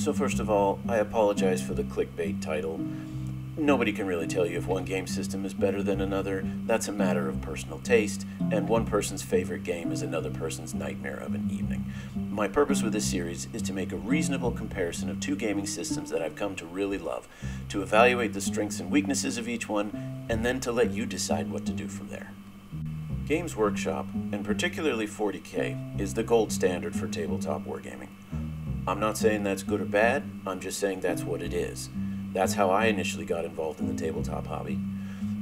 So first of all, I apologize for the clickbait title. Nobody can really tell you if one game system is better than another. That's a matter of personal taste, and one person's favorite game is another person's nightmare of an evening. My purpose with this series is to make a reasonable comparison of two gaming systems that I've come to really love, to evaluate the strengths and weaknesses of each one, and then to let you decide what to do from there. Games Workshop, and particularly 40K, is the gold standard for tabletop wargaming. I'm not saying that's good or bad, I'm just saying that's what it is. That's how I initially got involved in the tabletop hobby.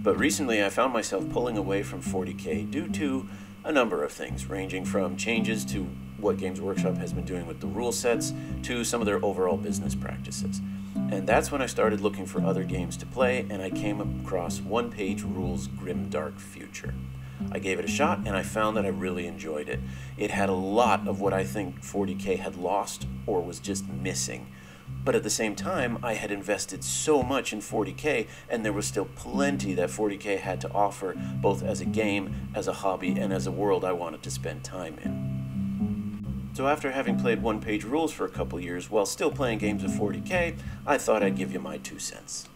But recently I found myself pulling away from 40K due to a number of things, ranging from changes to what Games Workshop has been doing with the rule sets to some of their overall business practices. And that's when I started looking for other games to play, and I came across One Page Rules Grimdark Future. I gave it a shot and I found that I really enjoyed it. It had a lot of what I think 40K had lost or was just missing. But at the same time, I had invested so much in 40K, and there was still plenty that 40K had to offer, both as a game, as a hobby, and as a world I wanted to spend time in. So after having played One Page Rules for a couple years while still playing games of 40K, I thought I'd give you my 2 cents.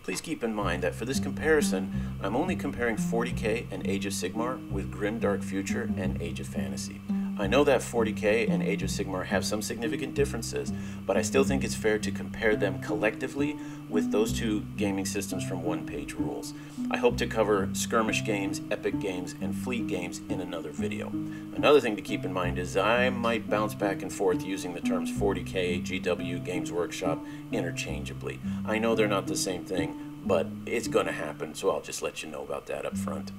Please keep in mind that for this comparison, I'm only comparing 40K and Age of Sigmar with Grimdark Future and Age of Fantasy. I know that 40K and Age of Sigmar have some significant differences, but I still think it's fair to compare them collectively with those two gaming systems from One Page Rules. I hope to cover skirmish games, epic games, and fleet games in another video. Another thing to keep in mind is I might bounce back and forth using the terms 40K, GW, Games Workshop interchangeably. I know they're not the same thing, but it's going to happen, so I'll just let you know about that up front.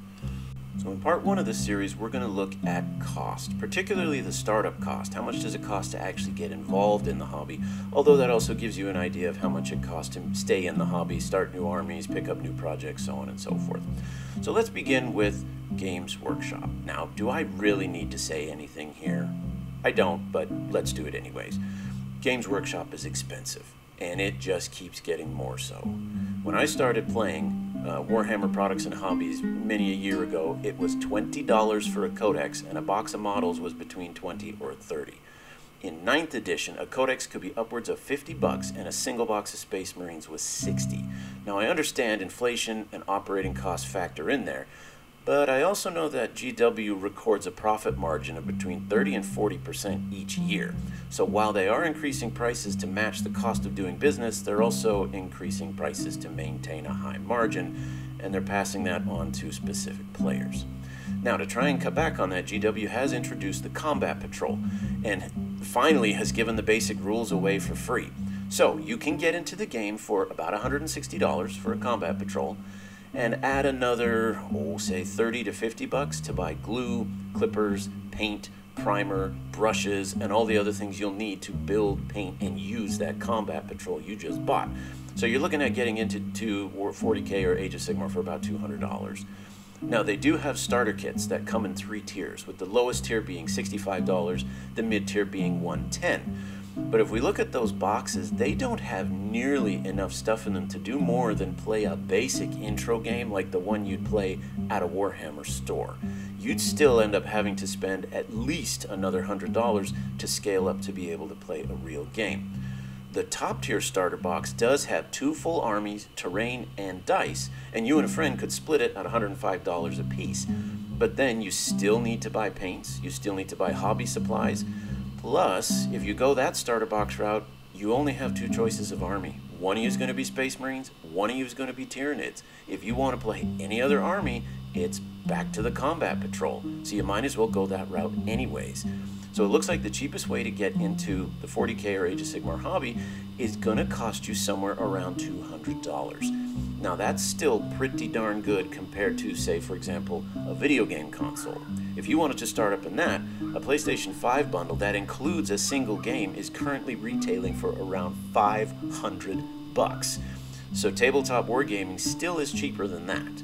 So in part 1 of this series, we're going to look at cost, particularly the startup cost. How much does it cost to actually get involved in the hobby? Although that also gives you an idea of how much it costs to stay in the hobby, start new armies, pick up new projects, so on and so forth. So let's begin with Games Workshop. Now, do I really need to say anything here? I don't, but let's do it anyways. Games Workshop is expensive, and it just keeps getting more so. When I started playing Warhammer Products and Hobbies many a year ago, it was $20 for a codex, and a box of models was between $20 or $30. In 9th edition, a codex could be upwards of $50, and a single box of Space Marines was $60. Now I understand inflation and operating costs factor in there, but I also know that GW records a profit margin of between 30 and 40% each year. So while they are increasing prices to match the cost of doing business, they're also increasing prices to maintain a high margin, and they're passing that on to specific players. Now, to try and cut back on that, GW has introduced the Combat Patrol, and finally has given the basic rules away for free. So you can get into the game for about $160 for a Combat Patrol, and add another, say $30 to $50 to buy glue, clippers, paint, primer, brushes, and all the other things you'll need to build, paint, and use that Combat Patrol you just bought. So you're looking at getting into 40K or Age of Sigmar for about $200. Now, they do have starter kits that come in 3 tiers, with the lowest tier being $65, the mid tier being $110. But if we look at those boxes, they don't have nearly enough stuff in them to do more than play a basic intro game like the one you'd play at a Warhammer store. You'd still end up having to spend at least another $100 to scale up to be able to play a real game. The top tier starter box does have 2 full armies, terrain, and dice, and you and a friend could split it at $105 a piece. But then you still need to buy paints, you still need to buy hobby supplies. Plus, if you go that starter box route, you only have 2 choices of army. One of you is going to be Space Marines, one of you is going to be Tyranids. If you want to play any other army, it's back to the Combat Patrol. So you might as well go that route anyways. So it looks like the cheapest way to get into the 40K or Age of Sigmar hobby is going to cost you somewhere around $200. Now that's still pretty darn good compared to, say, for example, a video game console. If you wanted to start up in that, a PlayStation 5 bundle that includes a single game is currently retailing for around $500. So tabletop wargaming still is cheaper than that.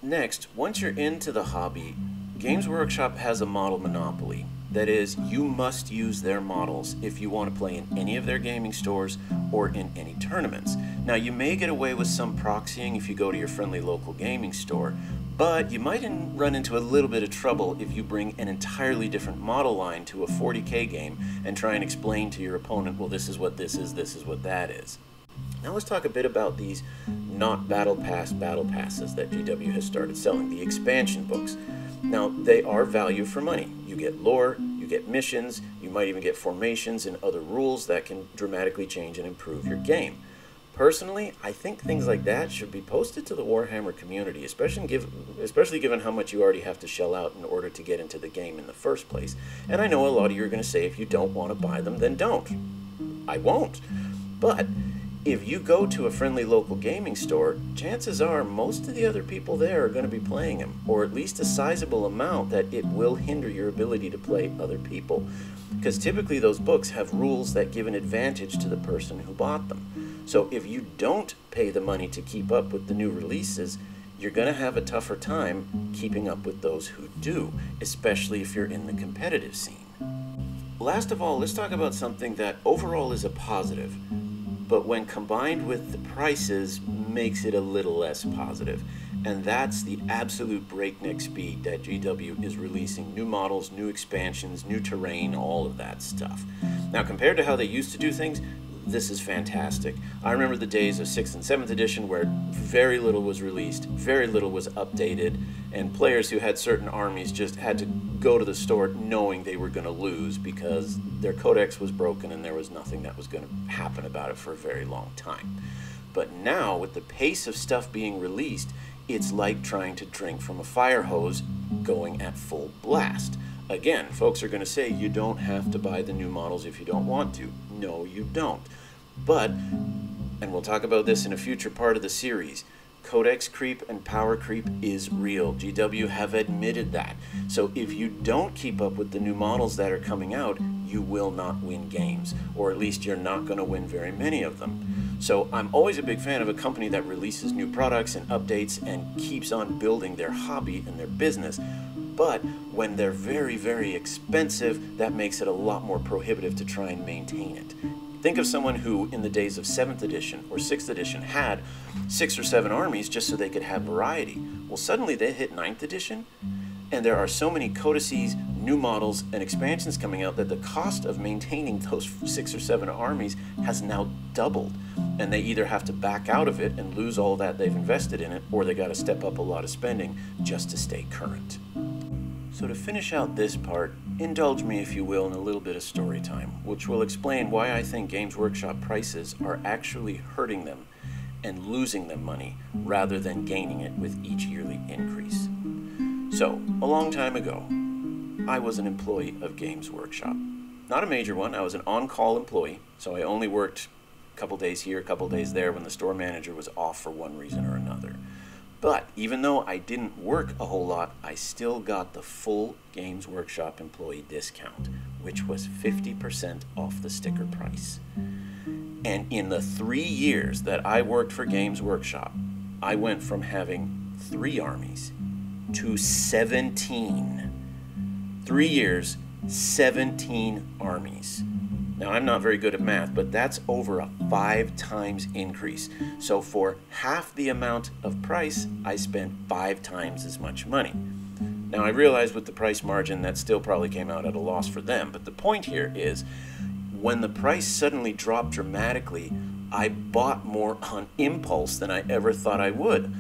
Next, once you're into the hobby, Games Workshop has a model monopoly. That is, you must use their models if you want to play in any of their gaming stores or in any tournaments. Now, you may get away with some proxying if you go to your friendly local gaming store, But you might run into a little bit of trouble if you bring an entirely different model line to a 40K game and try and explain to your opponent, well, this is what this is what that is. Now let's talk a bit about these not battle passes that GW has started selling, the expansion books. Now, they are value for money. You get lore, you get missions, you might even get formations and other rules that can dramatically change and improve your game. Personally, I think things like that should be posted to the Warhammer community, especially given how much you already have to shell out in order to get into the game in the first place. And I know a lot of you are going to say if you don't want to buy them, then don't. I won't. But if you go to a friendly local gaming store, chances are most of the other people there are going to be playing them, or at least a sizable amount that it will hinder your ability to play other people. Because typically those books have rules that give an advantage to the person who bought them. So if you don't pay the money to keep up with the new releases, you're going to have a tougher time keeping up with those who do, especially if you're in the competitive scene. Last of all, let's talk about something that overall is a positive, but when combined with the prices, makes it a little less positive. And that's the absolute breakneck speed that GW is releasing new models, new expansions, new terrain, all of that stuff. Now, compared to how they used to do things, this is fantastic. I remember the days of 6th and 7th edition where very little was released, very little was updated, and players who had certain armies just had to go to the store knowing they were going to lose because their codex was broken and there was nothing that was going to happen about it for a very long time. But now, with the pace of stuff being released, it's like trying to drink from a fire hose going at full blast. Again, folks are going to say you don't have to buy the new models if you don't want to. No, you don't. But, and we'll talk about this in a future part of the series, codex creep and power creep is real. GW have admitted that. So if you don't keep up with the new models that are coming out, you will not win games, or at least you're not going to win very many of them. So I'm always a big fan of a company that releases new products and updates and keeps on building their hobby and their business. But when they're very, very expensive, that makes it a lot more prohibitive to try and maintain it. Think of someone who, in the days of 7th edition or 6th edition, had 6 or 7 armies just so they could have variety. Well, suddenly they hit 9th edition, and there are so many codices, new models, and expansions coming out that the cost of maintaining those 6 or 7 armies has now doubled. And they either have to back out of it and lose all that they've invested in it, or they got to step up a lot of spending just to stay current. So to finish out this part, indulge me, if you will, in a little bit of story time, which will explain why I think Games Workshop prices are actually hurting them and losing them money rather than gaining it with each yearly increase. So, a long time ago, I was an employee of Games Workshop. Not a major one, I was an on-call employee, so I only worked a couple days here, a couple days there when the store manager was off for one reason or another. But even though I didn't work a whole lot, I still got the full Games Workshop employee discount, which was 50% off the sticker price. And in the 3 years that I worked for Games Workshop, I went from having 3 armies to 17. 3 years, 17 armies. Now, I'm not very good at math, but that's over a 5 times increase. So for half the amount of price, I spent 5 times as much money. Now, I realize with the price margin, that still probably came out at a loss for them. But the point here is, when the price suddenly dropped dramatically, I bought more on impulse than I ever thought I would.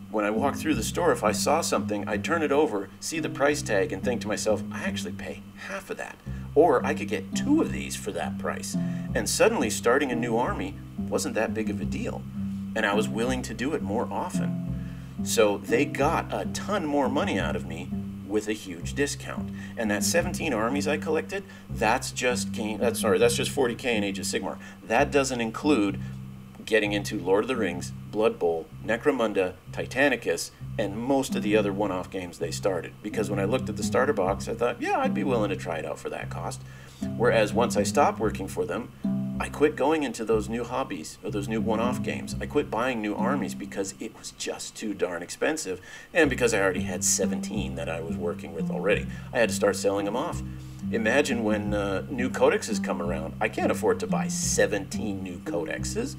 When I walked through the store, if I saw something, I'd turn it over, see the price tag, and think to myself, I actually pay half of that. Or I could get 2 of these for that price. And suddenly starting a new army wasn't that big of a deal. And I was willing to do it more often. So they got a ton more money out of me with a huge discount. And that 17 armies I collected, that's just 40K in Age of Sigmar. That doesn't include getting into Lord of the Rings, Blood Bowl, Necromunda, Titanicus, and most of the other one-off games they started. Because when I looked at the starter box, I thought, yeah, I'd be willing to try it out for that cost. Whereas once I stopped working for them, I quit going into those new hobbies, or those new one-off games. I quit buying new armies because it was just too darn expensive, and because I already had 17 that I was working with already. I had to start selling them off. Imagine when new codexes come around. I can't afford to buy 17 new codexes.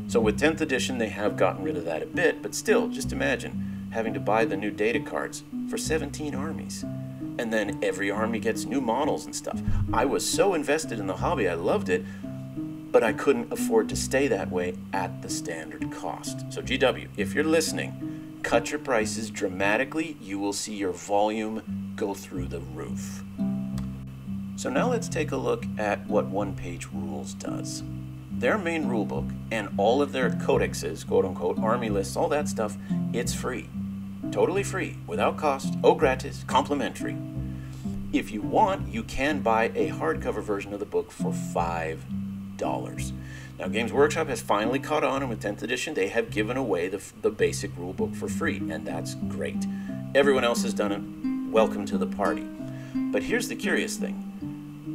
So with 10th edition, they have gotten rid of that a bit, but still, just imagine having to buy the new data cards for 17 armies. And then every army gets new models and stuff. I was so invested in the hobby, I loved it, but I couldn't afford to stay that way at the standard cost. So GW, if you're listening, cut your prices dramatically. You will see your volume go through the roof. So now let's take a look at what One Page Rules does. Their main rulebook and all of their codexes, quote unquote, army lists, all that stuff, it's free. Totally free, without cost, au gratis, complimentary. If you want, you can buy a hardcover version of the book for $5. Now, Games Workshop has finally caught on, and with 10th edition, they have given away the basic rule book for free, and that's great. Everyone else has done it. Welcome to the party. But here's the curious thing.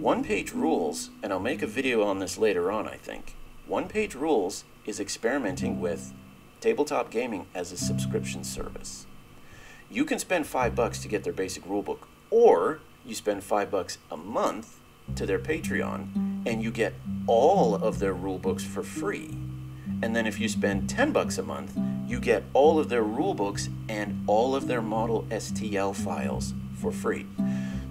One Page Rules, and I'll make a video on this later on, I think. One Page Rules is experimenting with tabletop gaming as a subscription service. You can spend $5 to get their basic rulebook, or you spend $5 a month to their Patreon, and you get all of their rulebooks for free. And then if you spend $10 a month, you get all of their rulebooks and all of their model STL files for free.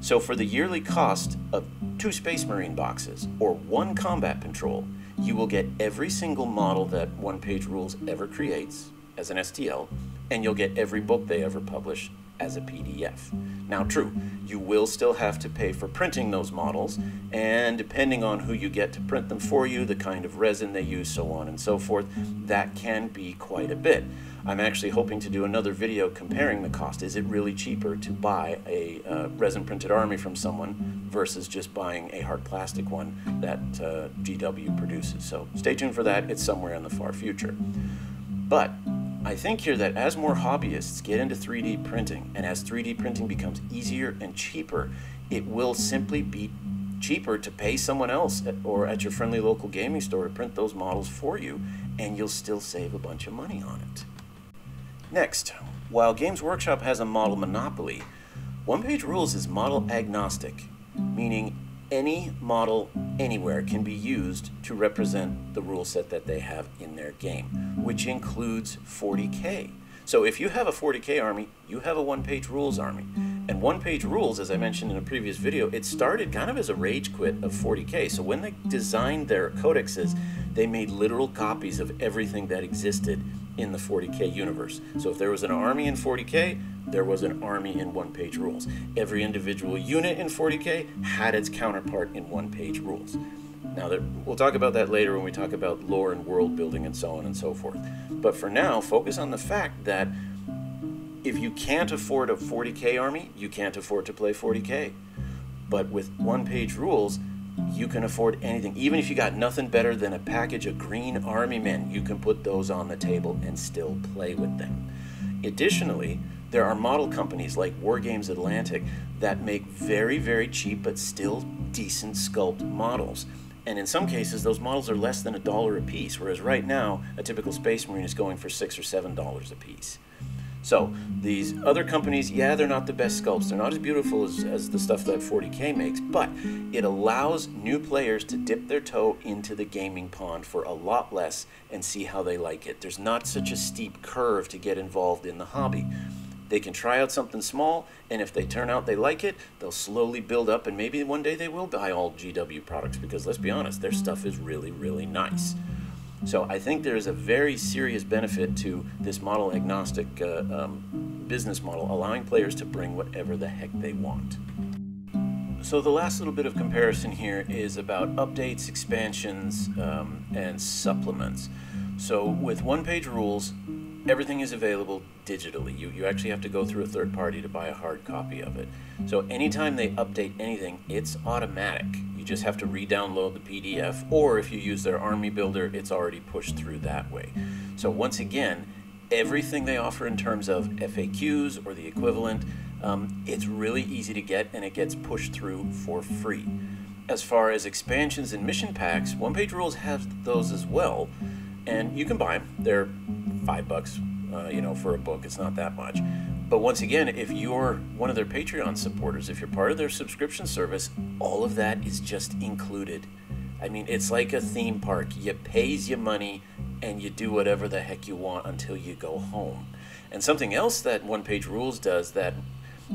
So for the yearly cost of 2 Space Marine boxes or 1 combat patrol, you will get every single model that One Page Rules ever creates as an STL, and you'll get every book they ever publish as a PDF. Now, true, you will still have to pay for printing those models, and depending on who you get to print them for you, the kind of resin they use, so on and so forth, that can be quite a bit. I'm actually hoping to do another video comparing the cost. Is it really cheaper to buy a resin-printed army from someone versus just buying a hard plastic one that GW produces? So stay tuned for that. It's somewhere in the far future. But I think here that as more hobbyists get into 3D printing, and as 3D printing becomes easier and cheaper, it will simply be cheaper to pay someone else or at your friendly local gaming store to print those models for you, and you'll still save a bunch of money on it. Next, while Games Workshop has a model monopoly, One Page Rules is model agnostic, meaning any model anywhere can be used to represent the rule set that they have in their game, which includes 40K. So if you have a 40K army, you have a One Page Rules army. And One Page Rules, as I mentioned in a previous video, it started kind of as a rage quit of 40K. So when they designed their codexes, they made literal copies of everything that existed in the 40K universe. So if there was an army in 40K, there was an army in One Page Rules. Every individual unit in 40K had its counterpart in One Page Rules. Now, we'll talk about that later when we talk about lore and world building and so on and so forth. But for now, focus on the fact that if you can't afford a 40K army, you can't afford to play 40K. But with One Page Rules, you can afford anything. Even if you got nothing better than a package of green army men, you can put those on the table and still play with them. Additionally, there are model companies like Wargames Atlantic that make very, very cheap but still decent sculpt models. And in some cases, those models are less than $1 a piece, whereas right now, a typical Space Marine is going for $6 or $7 a piece. So these other companies, yeah, they're not the best sculpts. They're not as beautiful as the stuff that 40K makes, but it allows new players to dip their toe into the gaming pond for a lot less and see how they like it. There's not such a steep curve to get involved in the hobby. They can try out something small, and if they turn out they like it, they'll slowly build up, and maybe one day they will buy all GW products, because let's be honest, their stuff is really, really nice. So I think there's a very serious benefit to this model agnostic business model, allowing players to bring whatever the heck they want. So the last little bit of comparison here is about updates, expansions, and supplements. So with One Page Rules, everything is available digitally. You actually have to go through a third party to buy a hard copy of it. So anytime they update anything, it's automatic. You just have to re-download the PDF, or if you use their army builder, it's already pushed through that way. So once again, everything they offer in terms of FAQs or the equivalent, it's really easy to get, and it gets pushed through for free. As far as expansions and mission packs, One Page Rules has those as well, and you can buy them. They're $5, for a book. It's not that much. But once again, if you're one of their Patreon supporters, if you're part of their subscription service, all of that is just included. I mean, it's like a theme park. You pays you money, and you do whatever the heck you want until you go home. And something else that One Page Rules does that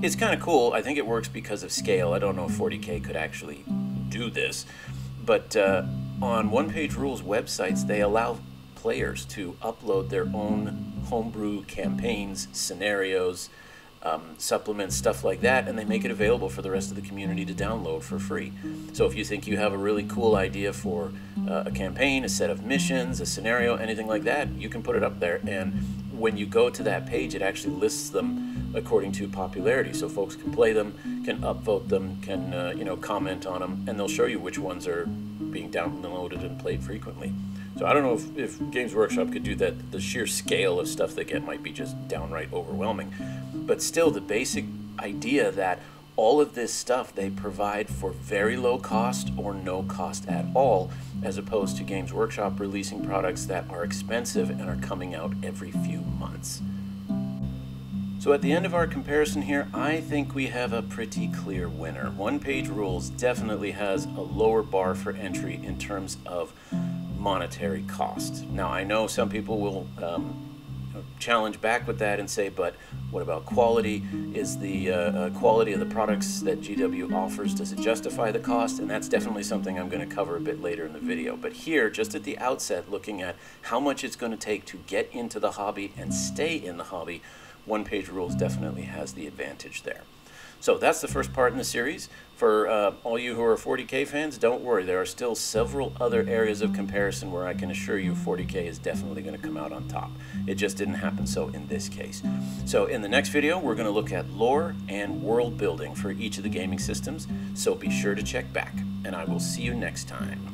is kind of cool, I think it works because of scale. I don't know if 40K could actually do this, but on One Page Rules websites, they allow players to upload their own homebrew campaigns, scenarios, supplements, stuff like that, and they make it available for the rest of the community to download for free. So if you think you have a really cool idea for a campaign, a set of missions, a scenario, anything like that, you can put it up there, and when you go to that page, it actually lists them according to popularity, so folks can play them, can upvote them, can comment on them, and they'll show you which ones are being downloaded and played frequently. So I don't know if Games Workshop could do that. The sheer scale of stuff they get might be just downright overwhelming. But still, the basic idea that all of this stuff they provide for very low cost or no cost at all, as opposed to Games Workshop releasing products that are expensive and are coming out every few months. So at the end of our comparison here, I think we have a pretty clear winner. One Page Rules definitely has a lower bar for entry in terms of monetary cost. Now, I know some people will challenge back with that and say, but what about quality? Is the quality of the products that GW offers, does it justify the cost? And that's definitely something I'm going to cover a bit later in the video. But here, just at the outset, looking at how much it's going to take to get into the hobby and stay in the hobby, One Page Rules definitely has the advantage there. So that's the first part in the series. For all you who are 40K fans, don't worry. There are still several other areas of comparison where I can assure you 40K is definitely going to come out on top. It just didn't happen so in this case. So in the next video, we're going to look at lore and world building for each of the gaming systems. So be sure to check back, and I will see you next time.